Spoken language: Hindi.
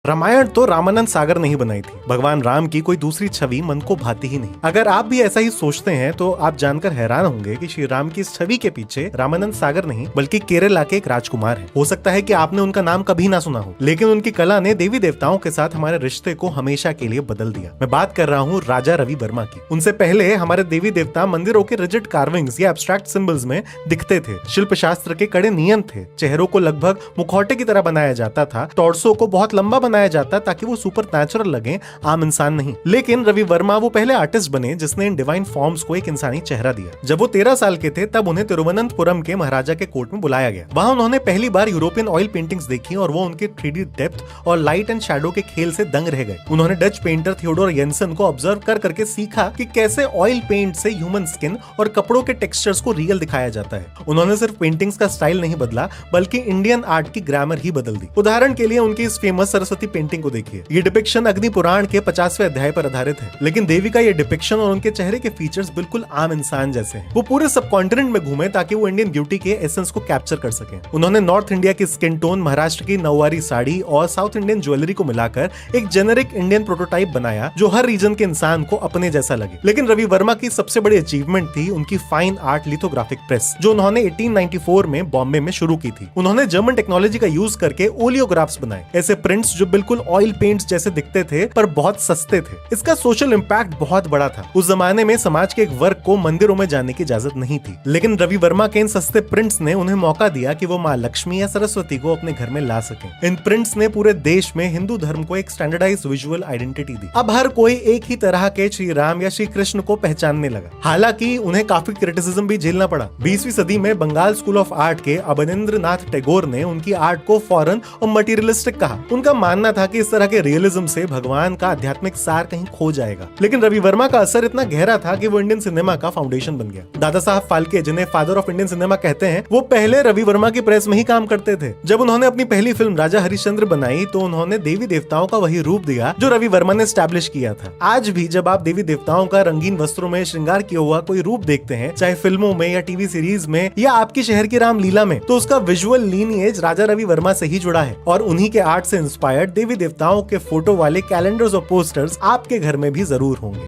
रामायण तो रामानंद सागर ने ही बनाई थी। भगवान राम की कोई दूसरी छवि मन को भाती ही नहीं। अगर आप भी ऐसा ही सोचते हैं तो आप जानकर हैरान होंगे कि श्री राम की इस छवि के पीछे रामानंद सागर नहीं बल्कि केरला के एक राजकुमार है। हो सकता है कि आपने उनका नाम कभी ना सुना हो, लेकिन उनकी कला ने देवी देवताओं के साथ हमारे रिश्ते को हमेशा के लिए बदल दिया। मैं बात कर रहा हूँ राजा रवि वर्मा की। उनसे पहले हमारे देवी देवता मंदिरों के रिजिड कार्विंग्स या एब्स्ट्रैक्ट सिंबल्स में दिखते थे। शिल्प शास्त्र के कड़े नियम थे। चेहरों को लगभग मुखौटे की तरह बनाया जाता था। टॉर्सो को बहुत लंबा बनाया जाता ताकि वो सुपर नेचुरल लगे, आम इंसान नहीं। लेकिन रवि वर्मा वो पहले आर्टिस्ट बने जिसने इन डिवाइन फॉर्म्स को एक इंसानी चेहरा दिया। जब वो 13 साल के थे तब उन्हें तिरुवनंतपुरम के महाराजा के कोर्ट में बुलाया गया। वहां उन्होंने पहली बार यूरोपियन ऑयल पेंटिंग्स देखी और वो उनके 3D डेप्थ और लाइट एंड शैडो के खेल से दंग रह गए। उन्होंने डच पेंटर थियोडोर येंसन को ऑब्जर्व कर करके सीखा कि कैसे ऑयल पेंट से ह्यूमन स्किन और कपड़ों के टेक्सचर्स को रियल दिखाया जाता है। उन्होंने सिर्फ पेंटिंग्स का स्टाइल नहीं बदला बल्कि इंडियन आर्ट की ग्रामर ही बदल दी। उदाहरण के लिए उनकी इस फेमस सरस्वती पेंटिंग को देखिए। ये डिपिक्शन अग्नि पुराण के 50वें अध्याय पर आधारित है, लेकिन देवी का ये डिपिक्शन और उनके चेहरे के फीचर्स बिल्कुल आम इंसान जैसे हैं। वो पूरे सब कॉन्टिनेंट में घूमे ताकि वो इंडियन ब्यूटी के एसेंस को कैप्चर कर सके। उन्होंने नॉर्थ इंडिया की स्किन टोन, महाराष्ट्र की नौवारी साड़ी और साउथ इंडियन ज्वेलरी को मिलाकर एक जेनेरिक इंडियन प्रोटोटाइप बनाया जो हर रीजन के इंसान को अपने जैसा लगे। लेकिन रवि वर्मा की सबसे बड़ी अचीवमेंट थी उनकी फाइन आर्ट लिथोग्राफिक प्रेस, जो उन्होंने 1894 में बॉम्बे में शुरू की थी। उन्होंने जर्मन टेक्नोलॉजी का यूज करके ओलियोग्राफ्स बनाए, ऐसे प्रिंट्स जो बिल्कुल ऑयल पेंट्स जैसे दिखते थे पर बहुत सस्ते थे। इसका सोशल इंपैक्ट बहुत बड़ा था। उस जमाने में समाज के एक वर्ग को मंदिरों में जाने की इजाजत नहीं थी, लेकिन रवि वर्मा के इन सस्ते प्रिंट्स ने उन्हें मौका दिया कि वो माँ लक्ष्मी या सरस्वती को अपने घर में ला सकें। इन प्रिंट्स ने पूरे देश में हिंदू धर्म को एक स्टैंडर्डाइज्ड विजुअल आइडेंटिटी दी। अब हर कोई एक ही तरह के श्री राम या श्री कृष्ण को पहचानने लगा। हालांकि उन्हें काफी क्रिटिसिज्म भी झेलना पड़ा। 20वीं सदी में बंगाल स्कूल ऑफ आर्ट के अवनींद्रनाथ टैगोर ने उनकी आर्ट को फॉरेन और मटीरियलिस्टिक कहा। उनका मानना था कि इस तरह के रियलिज्म से भगवान का आध्यात्मिक सार कहीं खो जाएगा। लेकिन रवि वर्मा का असर इतना गहरा था कि वो इंडियन सिनेमा का फाउंडेशन बन गया। दादा साहब फाल्के, जिन्हें फादर ऑफ इंडियन सिनेमा कहते हैं, वो पहले रवि वर्मा की प्रेस में ही काम करते थे। जब उन्होंने अपनी पहली फिल्म राजा हरिश्चंद्र बनाई तो उन्होंने देवी देवताओं का वही रूप दिया जो रवि वर्मा ने एस्टैब्लिश किया था। आज भी जब आप देवी देवताओं का रंगीन वस्त्रों में श्रृंगार किया हुआ कोई रूप देखते हैं, चाहे फिल्मों में या टीवी सीरीज में या आपकी शहर की रामलीला में, तो उसका विजुअल लीनिएज राजा रवि वर्मा से ही जुड़ा है। और उन्हीं के आर्ट से इंस्पायर्ड देवी देवताओं के फोटो वाले कैलेंडर्स और पोस्टर्स आपके घर में भी जरूर होंगे।